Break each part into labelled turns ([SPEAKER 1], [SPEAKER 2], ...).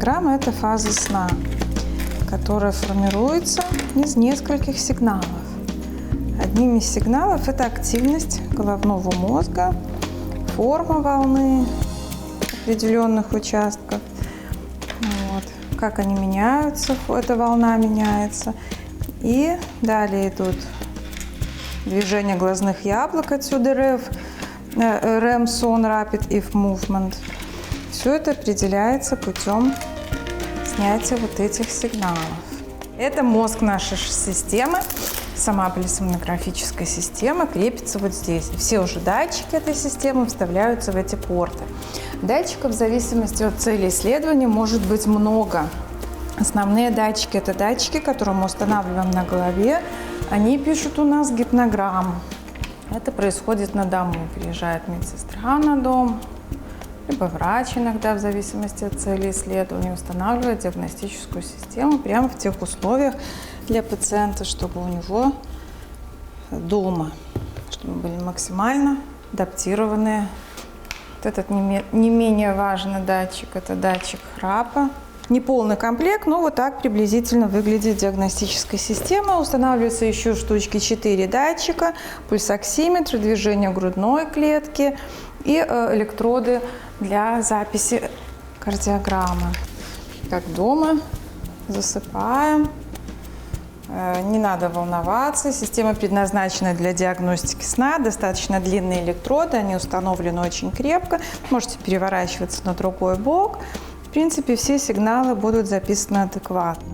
[SPEAKER 1] диаграмма – это фаза сна, которая формируется из нескольких сигналов. Одним из сигналов – это активность головного мозга, форма волны определенных участков, как они меняются, эта волна меняется. И далее идут движения глазных яблок, отсюда REM сон, Rapid Eye Movement. Все это определяется путем снятия вот этих сигналов. Это мозг нашей системы, сама полисомнографическая система крепится вот здесь. И все уже датчики этой системы вставляются в эти порты. Датчиков в зависимости от цели исследования может быть много. Основные датчики – это датчики, которые мы устанавливаем на голове. Они пишут у нас гипнограмму. Это происходит на дому. Приезжает медсестра на дом, либо врач иногда, в зависимости от цели исследования, устанавливает диагностическую систему прямо в тех условиях для пациента, чтобы у него дома, чтобы были максимально адаптированные. Вот этот не менее важный датчик – это датчик храпа. Неполный комплект, но вот так приблизительно выглядит диагностическая система. Устанавливаются еще штучки 4 датчика, пульсоксиметр, движение грудной клетки и электроды для записи кардиограммы. Как дома, засыпаем. Не надо волноваться, система предназначена для диагностики сна, достаточно длинные электроды, они установлены очень крепко, можете переворачиваться на другой бок. В принципе, все сигналы будут записаны адекватно.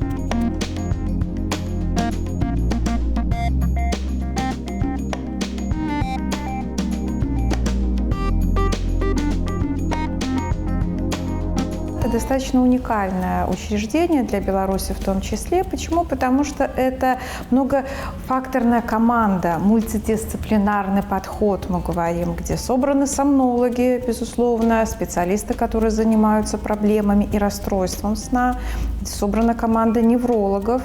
[SPEAKER 1] Достаточно уникальное учреждение для Беларуси в том числе. Почему? Потому что это многофакторная команда, мультидисциплинарный подход, мы говорим, где собраны сомнологи, безусловно, специалисты, которые занимаются проблемами и расстройством сна, где собрана команда неврологов,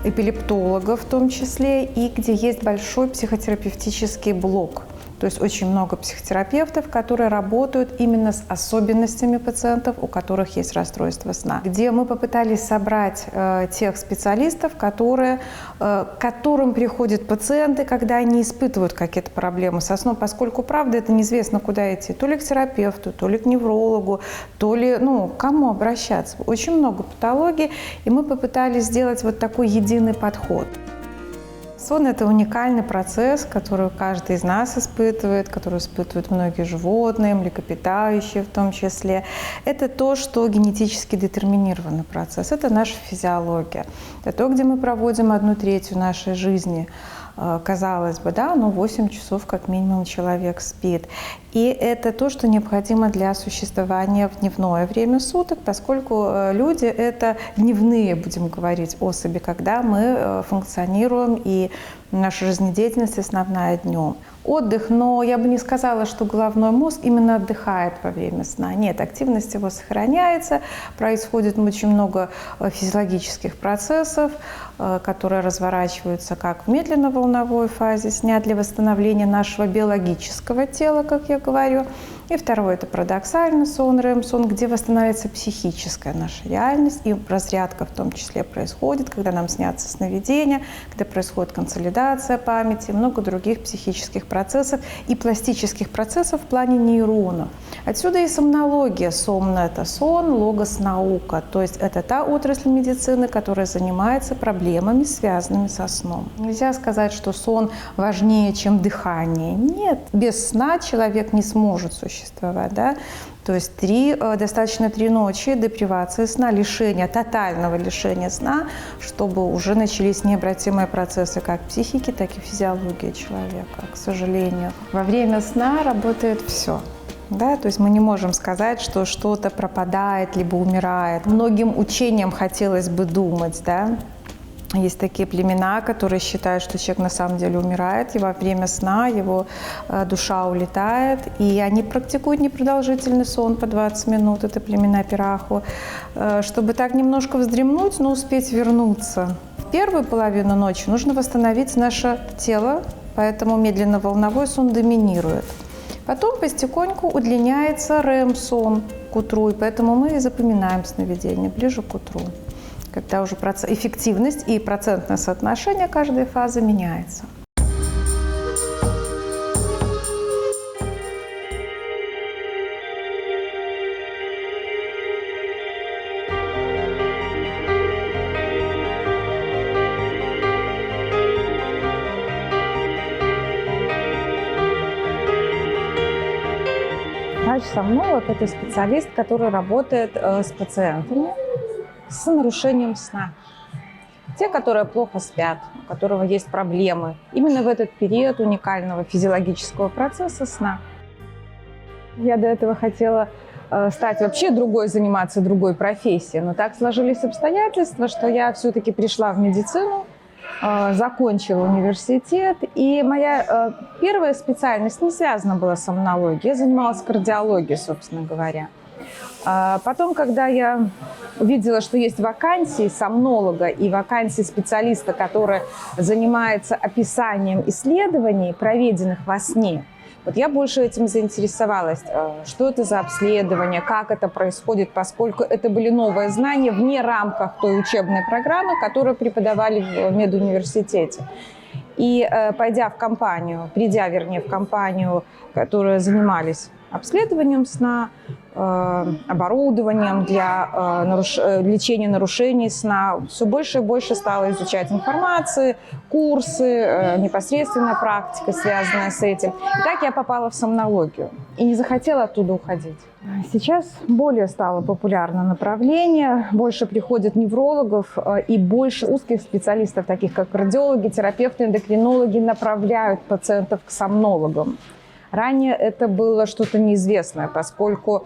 [SPEAKER 1] эпилептологов в том числе, и где есть большой психотерапевтический блок. То есть очень много психотерапевтов, которые работают именно с особенностями пациентов, у которых есть расстройство сна. Где мы попытались собрать тех специалистов, к которым приходят пациенты, когда они испытывают какие-то проблемы со сном, поскольку, правда, это неизвестно, куда идти. То ли к терапевту, то ли к неврологу, то ли, к кому обращаться. Очень много патологий, и мы попытались сделать вот такой единый подход. Сон – это уникальный процесс, который каждый из нас испытывает, который испытывают многие животные, млекопитающие в том числе. Это то, что генетически детерминированный процесс, это наша физиология. Это то, где мы проводим 1/3 нашей жизни. Казалось бы, 8 часов как минимум человек спит. И это то, что необходимо для существования в дневное время суток, поскольку люди – это дневные, будем говорить, особи, когда мы функционируем, и наша жизнедеятельность основная днем. Отдых, но я бы не сказала, что головной мозг именно отдыхает во время сна. Нет, активность его сохраняется, происходит очень много физиологических процессов, которые разворачиваются как в медленно-волновой фазе сна для восстановления нашего биологического тела, как я говорю. И второе – это парадоксальный сон, REM-сон, где восстанавливается психическая наша реальность, и разрядка в том числе происходит, когда нам снятся сновидения, когда происходит консолидация памяти, много других психических процессов и пластических процессов в плане нейронов. Отсюда и сомнология. Сомно – это сон, логос – наука. То есть это та отрасль медицины, которая занимается проблемами, связанными со сном. Нельзя сказать, что сон важнее, чем дыхание. Нет, без сна человек не сможет существовать. То есть достаточно 3 ночи депривации сна, тотального лишения сна, чтобы уже начались необратимые процессы как психики, так и физиологии человека, к сожалению. Во время сна работает все. То есть мы не можем сказать, что что-то пропадает либо умирает. Многим учениям хотелось бы думать, Есть такие племена, которые считают, что человек на самом деле умирает, и во время сна его душа улетает, и они практикуют непродолжительный сон по 20 минут, это племена Пираху, чтобы так немножко вздремнуть, но успеть вернуться. В первую половину ночи нужно восстановить наше тело, поэтому медленно-волновой сон доминирует. Потом потихоньку удлиняется REM-сон к утру, и поэтому мы и запоминаем сновидение ближе к утру, когда уже эффективность и процентное соотношение каждой фазы меняется. Врач-сомнолог – это специалист, который работает с пациентами с нарушением сна. Те, которые плохо спят, у которого есть проблемы именно в этот период уникального физиологического процесса сна. Я до этого хотела стать вообще другой, заниматься другой профессией, но так сложились обстоятельства, что я все-таки пришла в медицину, закончила университет, и моя первая специальность не связана была с сомнологией, я занималась кардиологией, собственно говоря. Потом, когда я увидела, что есть вакансии сомнолога и вакансии специалиста, который занимается описанием исследований, проведенных во сне, вот я больше этим заинтересовалась. Что это за обследование, как это происходит, поскольку это были новые знания вне рамках той учебной программы, которую преподавали в медуниверситете. И придя в компанию, которая занимались обследованием сна, оборудованием для лечения нарушений сна, все больше и больше стала изучать информацию, курсы, непосредственно практика, связанная с этим. И так я попала в сомнологию и не захотела оттуда уходить. Сейчас более стало популярно направление, больше приходит неврологов и больше узких специалистов, таких как кардиологи, терапевты, эндокринологи, направляют пациентов к сомнологам. Ранее это было что-то неизвестное, поскольку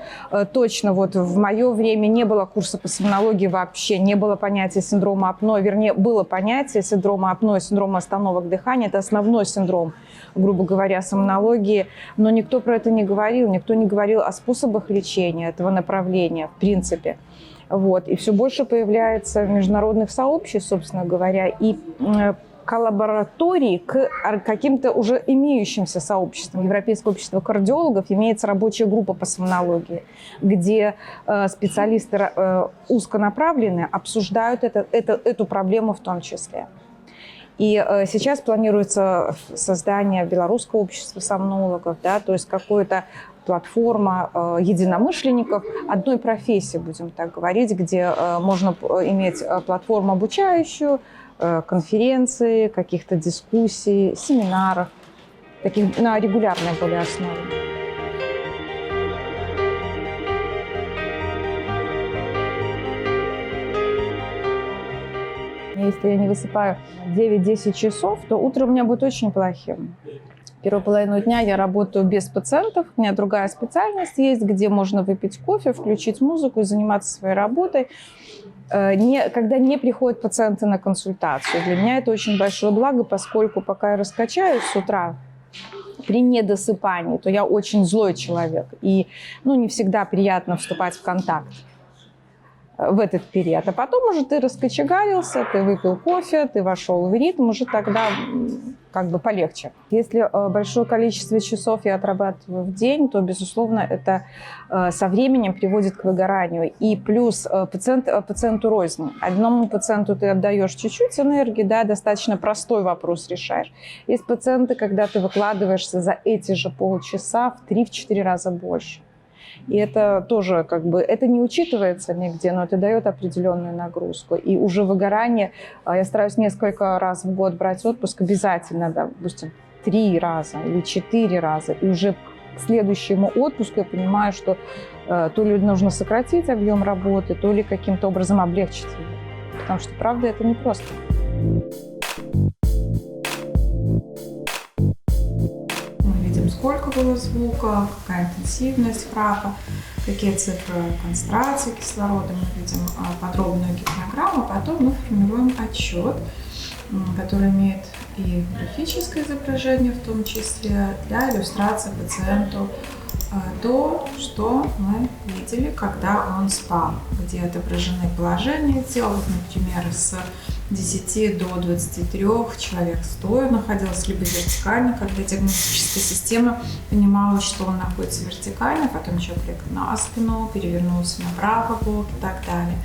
[SPEAKER 1] точно вот в мое время не было курса по сомнологии вообще, не было понятия синдрома апноэ, вернее, было понятие синдрома апноэ, синдрома остановок дыхания, это основной синдром, грубо говоря, сомнологии, но никто про это не говорил, никто не говорил о способах лечения этого направления, в принципе. Вот. И все больше появляется международных сообществ, собственно говоря, и коллаборатории к каким-то уже имеющимся сообществам. Европейское общество кардиологов имеется рабочая группа по сомнологии, где специалисты узконаправленные обсуждают эту проблему в том числе. И сейчас планируется создание белорусского общества сомнологов, да, то есть какая-то платформа единомышленников одной профессии, будем так говорить, где можно иметь платформу обучающую, конференции, каких-то дискуссий, семинаров, таких на регулярной более основе. Если я не высыпаю 9-10 часов, то утро у меня будет очень плохим. Первую половину дня я работаю без пациентов, у меня другая специальность есть, где можно выпить кофе, включить музыку и заниматься своей работой. Когда не приходят пациенты на консультацию. Для меня это очень большое благо, поскольку пока я раскачаюсь с утра при недосыпании, то я очень злой человек. И не всегда приятно вступать в контакт в этот период. А потом уже ты раскочегарился, ты выпил кофе, ты вошел в ритм, уже тогда как бы полегче. Если большое количество часов я отрабатываю в день, то, безусловно, это со временем приводит к выгоранию. И плюс пациенту рознь. Одному пациенту ты отдаешь чуть-чуть энергии, да, достаточно простой вопрос решаешь. Есть пациенты, когда ты выкладываешься за эти же полчаса в 3-4 раза больше. И это тоже это не учитывается нигде, но это дает определенную нагрузку. И уже выгорание, я стараюсь несколько раз в год брать отпуск обязательно, допустим, 3 раза или 4 раза. И уже к следующему отпуску я понимаю, что то ли нужно сократить объем работы, то ли каким-то образом облегчить его. Потому что, правда, это непросто. Сколько было звука, какая интенсивность храпа, какие цифры концентрации кислорода. Мы видим подробную гипнограмму, потом мы формируем отчет, который имеет и графическое изображение, в том числе для иллюстрации пациенту то, что мы видели, когда он спал, где отображены положения тела, вот, например, с 10 до 23 человек стоя находился, либо вертикально, когда диагностическая система понимала, что он находится вертикально, потом человек лег на спину, перевернулся на правый бок и так далее.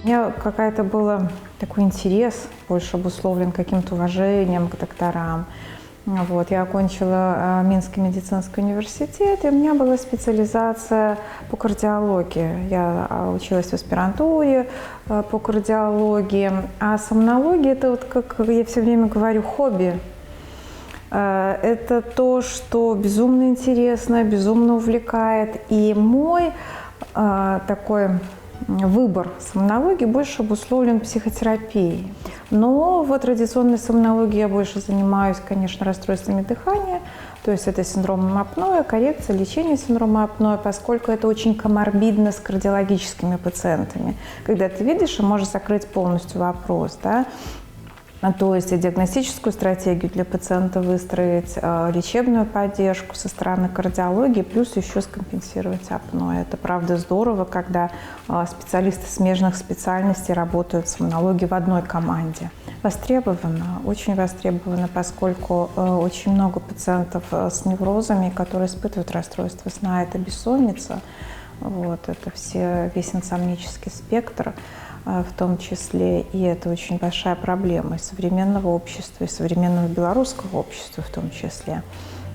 [SPEAKER 1] У меня какая-то была такой интерес, больше обусловлен каким-то уважением к докторам. Вот, я окончила Минский медицинский университет, и у меня была специализация по кардиологии. Я училась в аспирантуре по кардиологии, а сомнология – это, вот, как я все время говорю, хобби. Это то, что безумно интересно, безумно увлекает. И мой такой выбор сомнологии больше обусловлен психотерапией. Но в традиционной сомнологии я больше занимаюсь, конечно, расстройствами дыхания, то есть это синдромом апноэ, коррекция, лечение синдрома апноэ, поскольку это очень коморбидно с кардиологическими пациентами. Когда ты видишь и можешь закрыть полностью вопрос, да? То есть диагностическую стратегию для пациента выстроить, лечебную поддержку со стороны кардиологии, плюс еще скомпенсировать апноэ. Это правда здорово, когда специалисты смежных специальностей работают в сомнологии в одной команде. Востребовано, очень востребовано, поскольку очень много пациентов с неврозами, которые испытывают расстройство сна, это бессонница, вот, это весь инсомнический спектр. В том числе, и это очень большая проблема и современного общества, и современного белорусского общества в том числе.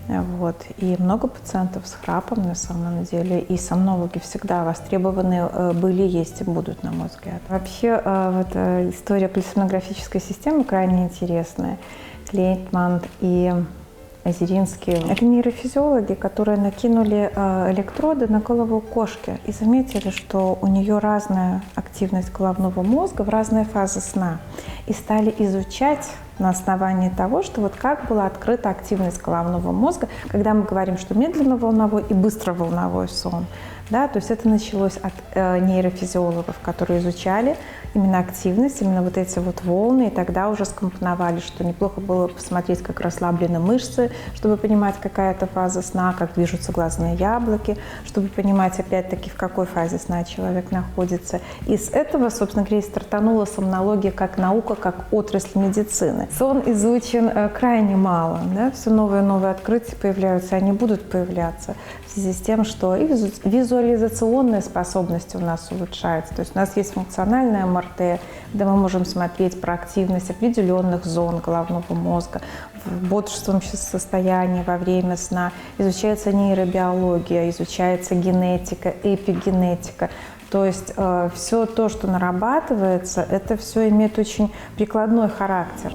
[SPEAKER 1] Вот. И много пациентов с храпом на самом деле, и сомнологи всегда востребованы были, есть и будут, на мой взгляд. Вообще, вот, история полисомнографической системы крайне интересная. Клейтман и Озеринский. Это нейрофизиологи, которые накинули электроды на голову кошки и заметили, что у нее разная активность головного мозга в разные фазы сна. И стали изучать на основании того, что вот как была открыта активность головного мозга, когда мы говорим, что медленно-волновой и быстро-волновой сон. Да, то есть это началось от нейрофизиологов, которые изучали именно активность, именно вот эти вот волны, и тогда уже скомпоновали, что неплохо было посмотреть, как расслаблены мышцы, чтобы понимать, какая это фаза сна, как движутся глазные яблоки, чтобы понимать, опять-таки, в какой фазе сна человек находится. И с этого, собственно говоря, стартанула сомнология как наука, как отрасль медицины. Сон изучен крайне мало, да? Все новые и новые открытия появляются, они будут появляться в связи с тем, что и визуализационные способности у нас улучшаются. То есть у нас есть функциональная МРТ, где мы можем смотреть про активность определенных зон головного мозга в бодрствующем состоянии во время сна. Изучается нейробиология, изучается генетика, эпигенетика. То есть все то, что нарабатывается, это все имеет очень прикладной характер.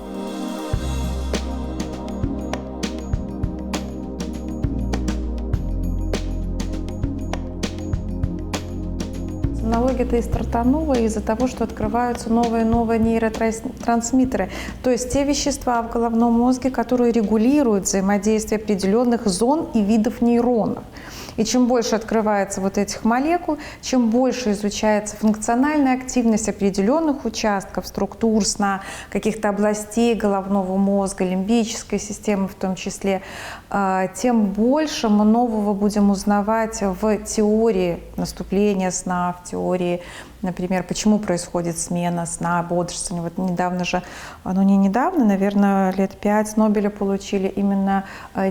[SPEAKER 1] Сомнология-то и стартанула из-за того, что открываются новые и новые нейротрансмиттеры, то есть те вещества в головном мозге, которые регулируют взаимодействие определенных зон и видов нейронов. И чем больше открывается вот этих молекул, чем больше изучается функциональная активность определенных участков, структур сна, каких-то областей головного мозга, лимбической системы в том числе, тем больше мы нового будем узнавать в теории наступления сна, в теории, например, почему происходит смена сна, бодрствования. Вот недавно же, ну не недавно, наверное, лет 5 Нобеля получили именно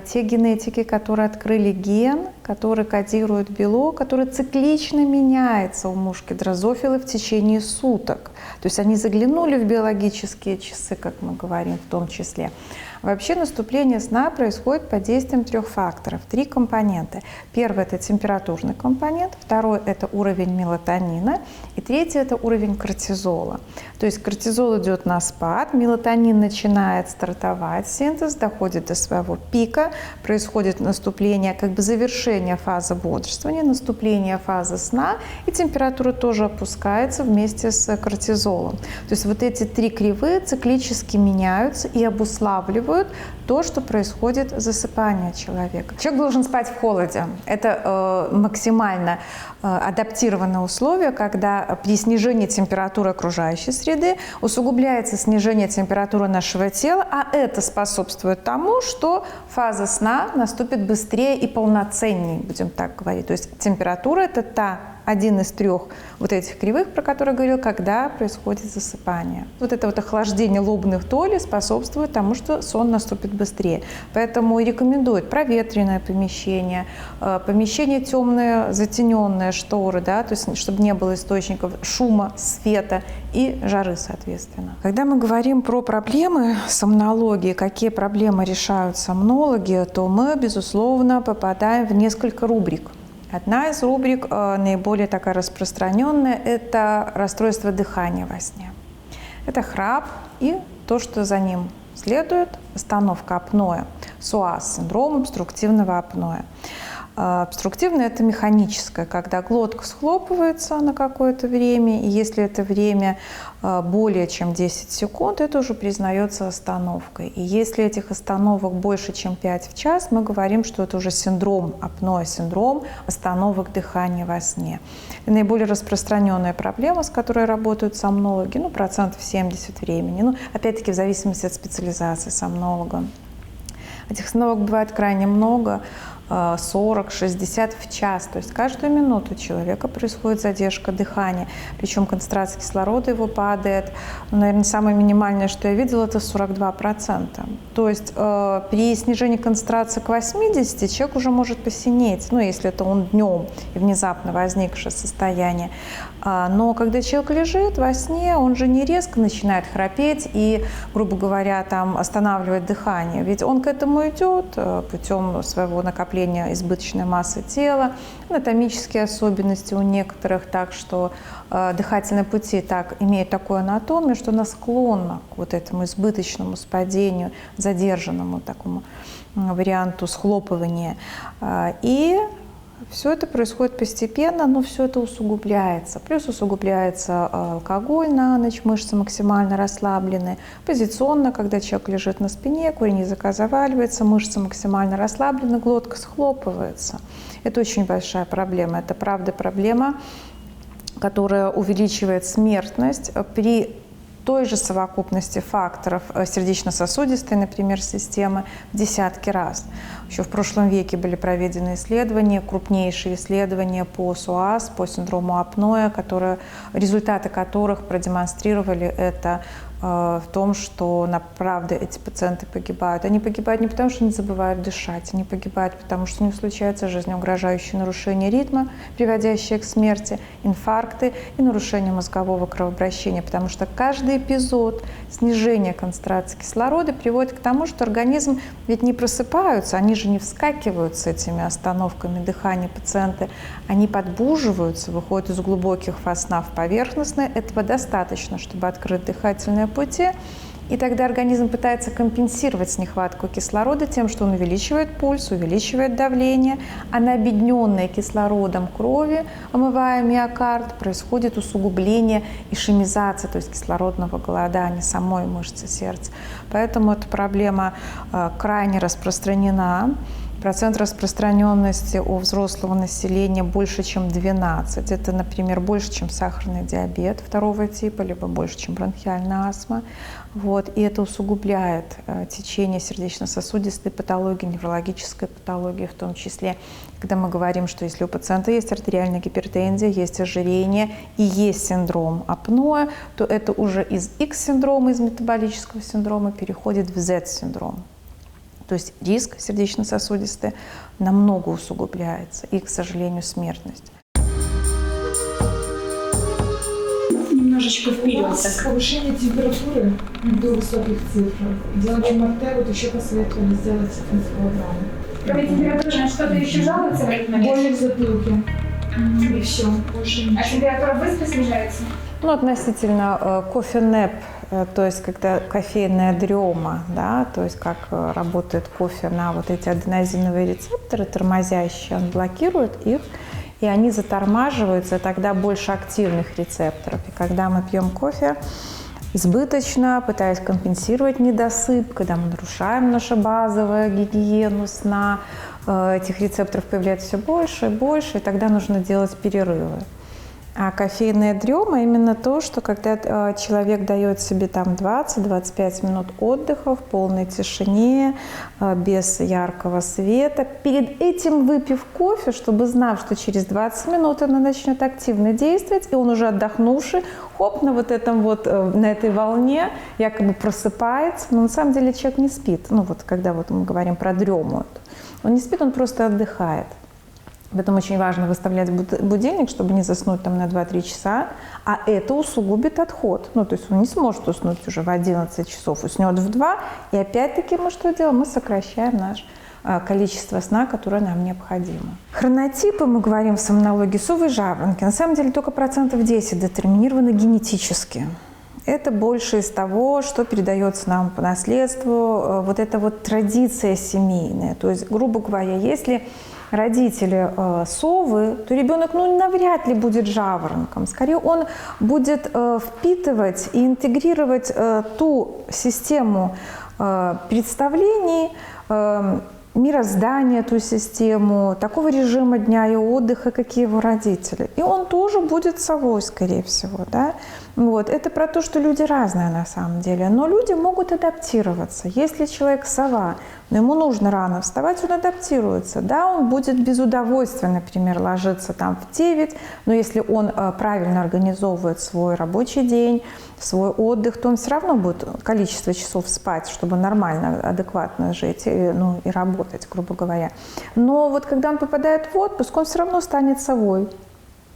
[SPEAKER 1] те генетики, которые открыли ген, который кодирует белок, который циклично меняется у мушки дрозофилы в течение суток. То есть они заглянули в биологические часы, как мы говорим, в том числе. Вообще наступление сна происходит под действием 3 факторов, 3 компонента. Первый – это температурный компонент, второй – это уровень мелатонина, и третий – это уровень кортизола. То есть кортизол идет на спад, мелатонин начинает стартовать, синтез доходит до своего пика, происходит наступление, как бы завершение фазы бодрствования, наступление фазы сна, и температура тоже опускается вместе с кортизолом. То есть вот эти 3 кривые циклически меняются и обуславливают то, что происходит засыпание человека. Человек должен спать в холоде. Это максимально адаптированное условие, когда при снижении температуры окружающей среды усугубляется снижение температуры нашего тела, а это способствует тому, что фаза сна наступит быстрее и полноценнее. снижении, будем так говорить. То есть температура – это один из 3 вот этих кривых, про которые я говорила, когда происходит засыпание. Вот это вот охлаждение лобных долей способствует тому, что сон наступит быстрее. Поэтому рекомендуют проветренное помещение, помещение темное, затененное, шторы, да, то есть чтобы не было источников шума, света и жары, соответственно. Когда мы говорим про проблемы сомнологии, какие проблемы решают сомнологи, то мы, безусловно, попадаем в несколько рубрик. Одна из рубрик, наиболее такая распространенная, это расстройство дыхания во сне. Это храп и то, что за ним следует, остановка апноэ, СОАС, синдром обструктивного апноэ. Обструктивное – это механическое, когда глотка схлопывается на какое-то время, и если это время более чем 10 секунд, это уже признается остановкой. И если этих остановок больше, чем 5 в час, мы говорим, что это уже синдром апноэ, синдром остановок дыхания во сне. И наиболее распространенная проблема, с которой работают сомнологи, 70% времени, опять-таки в зависимости от специализации сомнолога. Этих остановок бывает крайне много, 40-60 в час. То есть каждую минуту у человека происходит задержка дыхания. Причем концентрация кислорода его падает. Наверное, самое минимальное, что я видела, это 42%. То есть при снижении концентрации к 80 человек уже может посинеть, если это он днем и внезапно возникшее состояние. Но когда человек лежит во сне, он же не резко начинает храпеть и, грубо говоря, останавливать дыхание. Ведь он к этому идет путем своего накопления избыточной массы тела, анатомические особенности у некоторых, так что дыхательные пути имеют такую анатомию, что она склонна к вот этому избыточному спадению, задержанному такому варианту схлопывания. И все это происходит постепенно, но все это усугубляется. Плюс усугубляется алкоголь на ночь, мышцы максимально расслаблены. Позиционно, когда человек лежит на спине, корень языка заваливается, мышцы максимально расслаблены, глотка схлопывается. Это очень большая проблема. Это правда проблема, которая увеличивает смертность при той же совокупности факторов сердечно-сосудистой, например, системы в десятки раз. Еще в прошлом веке были проведены исследования, крупнейшие исследования по СОАС, по синдрому апноэ, результаты которых продемонстрировали это в том, что, правда, эти пациенты погибают. Они погибают не потому, что не забывают дышать, они погибают потому, что у них случаются жизнеугрожающие нарушения ритма, приводящие к смерти, инфаркты и нарушение мозгового кровообращения, потому что каждый эпизод снижения концентрации кислорода приводит к тому, что организм ведь не просыпаются, они же не вскакивают с этими остановками дыхания пациенты, они подбуживаются, выходят из глубоких фаз сна в поверхностные. Этого достаточно, чтобы открыть дыхательные пути, и тогда организм пытается компенсировать нехватку кислорода тем, что он увеличивает пульс, увеличивает давление, а на обедненной кислородом крови, омывая миокард, происходит усугубление ишемизации, то есть кислородного голодания самой мышцы сердца. Поэтому эта проблема крайне распространена. Процент распространенности у взрослого населения больше, чем 12. Это, например, больше, чем сахарный диабет 2 типа, либо больше, чем бронхиальная астма. И это усугубляет течение сердечно-сосудистой патологии, неврологической патологии в том числе. Когда мы говорим, что если у пациента есть артериальная гипертензия, есть ожирение и есть синдром апноэ, то это уже из X-синдрома, из метаболического синдрома переходит в Z-синдром. То есть риск сердечно-сосудистый намного усугубляется и, к сожалению, смертность.
[SPEAKER 2] Немножечко вперед.
[SPEAKER 3] У вас повышение температуры до высоких цифр. Делали МРТ, еще посоветовали сделать энцефалограмму.
[SPEAKER 2] Кроме температуры, что-то еще жалуется в этот момент?
[SPEAKER 3] Боли в затылке. И все. Больше ничего.
[SPEAKER 2] А температура быстро снижается?
[SPEAKER 1] Относительно кофе-нэп, то есть когда кофейная дрема, да, то есть как работает кофе на вот эти аденозиновые рецепторы тормозящие, он блокирует их, и они затормаживаются, тогда больше активных рецепторов. И когда мы пьем кофе избыточно, пытаясь компенсировать недосып, когда мы нарушаем нашу базовую гигиену сна, этих рецепторов появляется все больше и больше, и тогда нужно делать перерывы. А кофейная дрема именно то, что когда человек дает себе там 20-25 минут отдыха в полной тишине, без яркого света, перед этим выпив кофе, чтобы знав, что через 20 минут она начнет активно действовать, и он уже отдохнувший, хоп, на вот этом вот, на этой волне якобы просыпается, но на самом деле человек не спит. Ну вот когда вот мы говорим про дрему, он не спит, он просто отдыхает. Поэтому очень важно выставлять будильник, чтобы не заснуть там на 2-3 часа, а это усугубит отход. Ну, то есть он не сможет уснуть уже в 11 часов, уснет в 2, и опять-таки мы что делаем? Мы сокращаем наше количество сна, которое нам необходимо. Хронотипы, мы говорим в сомнологии совы и жаворонки, на самом деле только 10% детерминированы генетически. Это больше из того, что передается нам по наследству, вот эта вот традиция семейная. То есть, грубо говоря, если родители совы, то ребенок навряд ли будет жаворонком. Скорее он будет впитывать и интегрировать ту систему представлений, мироздания, ту систему, такого режима дня и отдыха, какие его родители. И он тоже будет совой, скорее всего. Да? Вот. Это про то, что люди разные на самом деле. Но люди могут адаптироваться. Если человек сова, но ему нужно рано вставать, он адаптируется. Да, он будет без удовольствия, например, ложиться там в 9, но если он правильно организовывает свой рабочий день, свой отдых, то он все равно будет количество часов спать, чтобы нормально, адекватно жить и работать, грубо говоря. Но вот когда он попадает в отпуск, он все равно станет совой.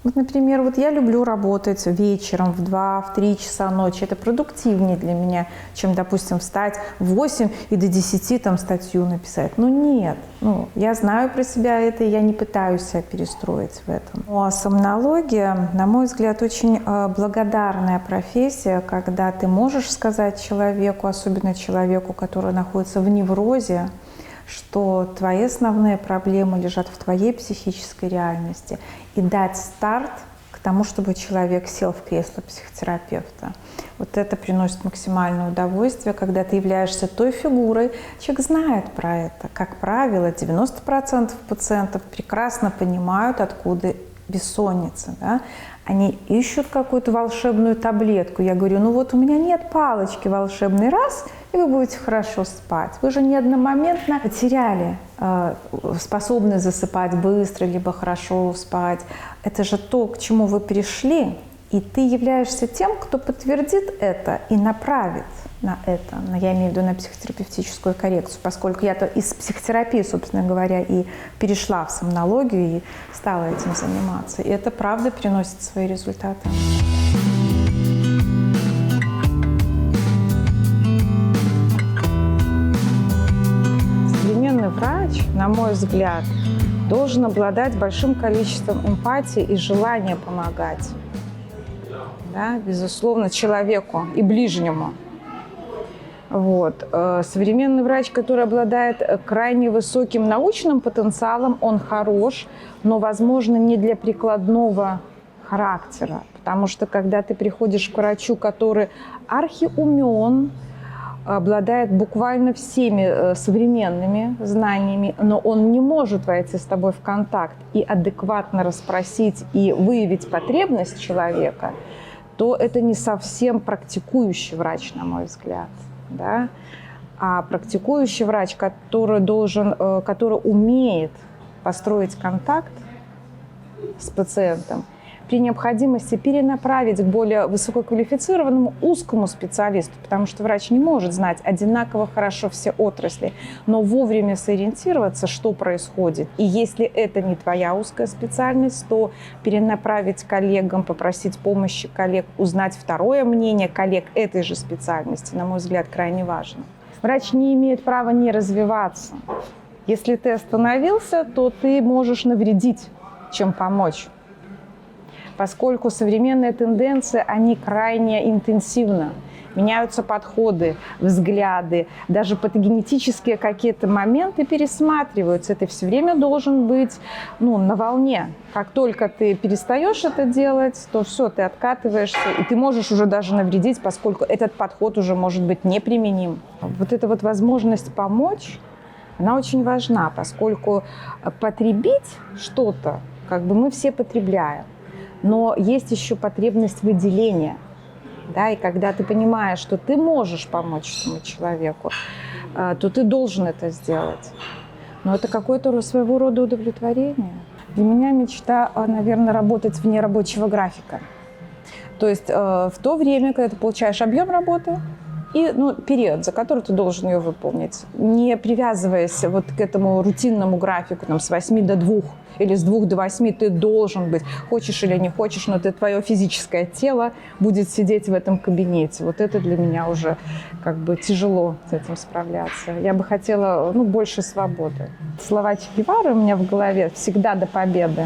[SPEAKER 1] Вот, например, вот я люблю работать вечером в 2-3 часа ночи. Это продуктивнее для меня, чем, допустим, встать в 8 и до 10 там статью написать. Нет. Я знаю про себя это, и я не пытаюсь себя перестроить в этом. А сомнология, на мой взгляд, очень благодарная профессия, когда ты можешь сказать человеку, особенно человеку, который находится в неврозе, что твои основные проблемы лежат в твоей психической реальности, и дать старт к тому, чтобы человек сел в кресло психотерапевта. Вот это приносит максимальное удовольствие, когда ты являешься той фигурой. Человек знает про это. Как правило, 90% пациентов прекрасно понимают, откуда бессонница. Да? Они ищут какую-то волшебную таблетку. Я говорю, у меня нет палочки волшебной, раз, и вы будете хорошо спать. Вы же не одномоментно потеряли способность засыпать быстро, либо хорошо спать. Это же то, к чему вы пришли, и ты являешься тем, кто подтвердит это и направит на это. Я имею в виду на психотерапевтическую коррекцию, поскольку я-то из психотерапии, собственно говоря, и перешла в сомнологию и стала этим заниматься. И это правда приносит свои результаты. Современный врач, на мой взгляд, должен обладать большим количеством эмпатии и желания помогать. Да, безусловно, человеку и ближнему. Современный врач, который обладает крайне высоким научным потенциалом, он хорош, но, возможно, не для прикладного характера. Потому что, когда ты приходишь к врачу, который архиумен, обладает буквально всеми современными знаниями, но он не может войти с тобой в контакт и адекватно расспросить и выявить потребность человека, то это не совсем практикующий врач, на мой взгляд. Да? А практикующий врач, который умеет построить контакт с пациентом, при необходимости перенаправить к более высококвалифицированному узкому специалисту, потому что врач не может знать одинаково хорошо все отрасли, но вовремя сориентироваться, что происходит. И если это не твоя узкая специальность, то перенаправить коллегам, попросить помощи коллег, узнать второе мнение коллег этой же специальности, на мой взгляд, крайне важно. Врач не имеет права не развиваться. Если ты остановился, то ты можешь навредить, чем помочь. Поскольку современные тенденции, они крайне интенсивны. Меняются подходы, взгляды, даже патогенетические какие-то моменты пересматриваются. Ты все время должен быть на волне. Как только ты перестаешь это делать, то все, ты откатываешься, и ты можешь уже даже навредить, поскольку этот подход уже может быть неприменим. Вот эта возможность помочь, она очень важна, поскольку потребить что-то, мы все потребляем. Но есть еще потребность выделения. Да, и когда ты понимаешь, что ты можешь помочь этому человеку, то ты должен это сделать. Но это какое-то своего рода удовлетворение. Для меня мечта, наверное, работать вне рабочего графика. То есть в то время, когда ты получаешь объем работы и период, за который ты должен ее выполнить, не привязываясь вот к этому рутинному графику с 8 до 2 или с 2 до 8 ты должен быть, хочешь или не хочешь, но твое физическое тело будет сидеть в этом кабинете. Вот это для меня уже тяжело с этим справляться. Я бы хотела больше свободы. Слова Че Гевары у меня в голове: всегда до победы.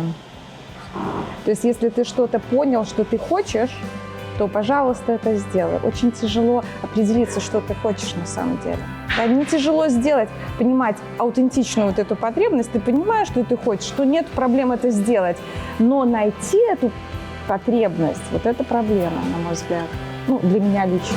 [SPEAKER 1] То есть если ты что-то понял, что ты хочешь, то, пожалуйста, это сделай. Очень тяжело определиться, что ты хочешь на самом деле. Да, не тяжело сделать, понимать аутентичную вот эту потребность, ты понимаешь, что ты хочешь, что нет проблем это сделать. Но найти эту потребность, вот это проблема, на мой взгляд, для меня лично.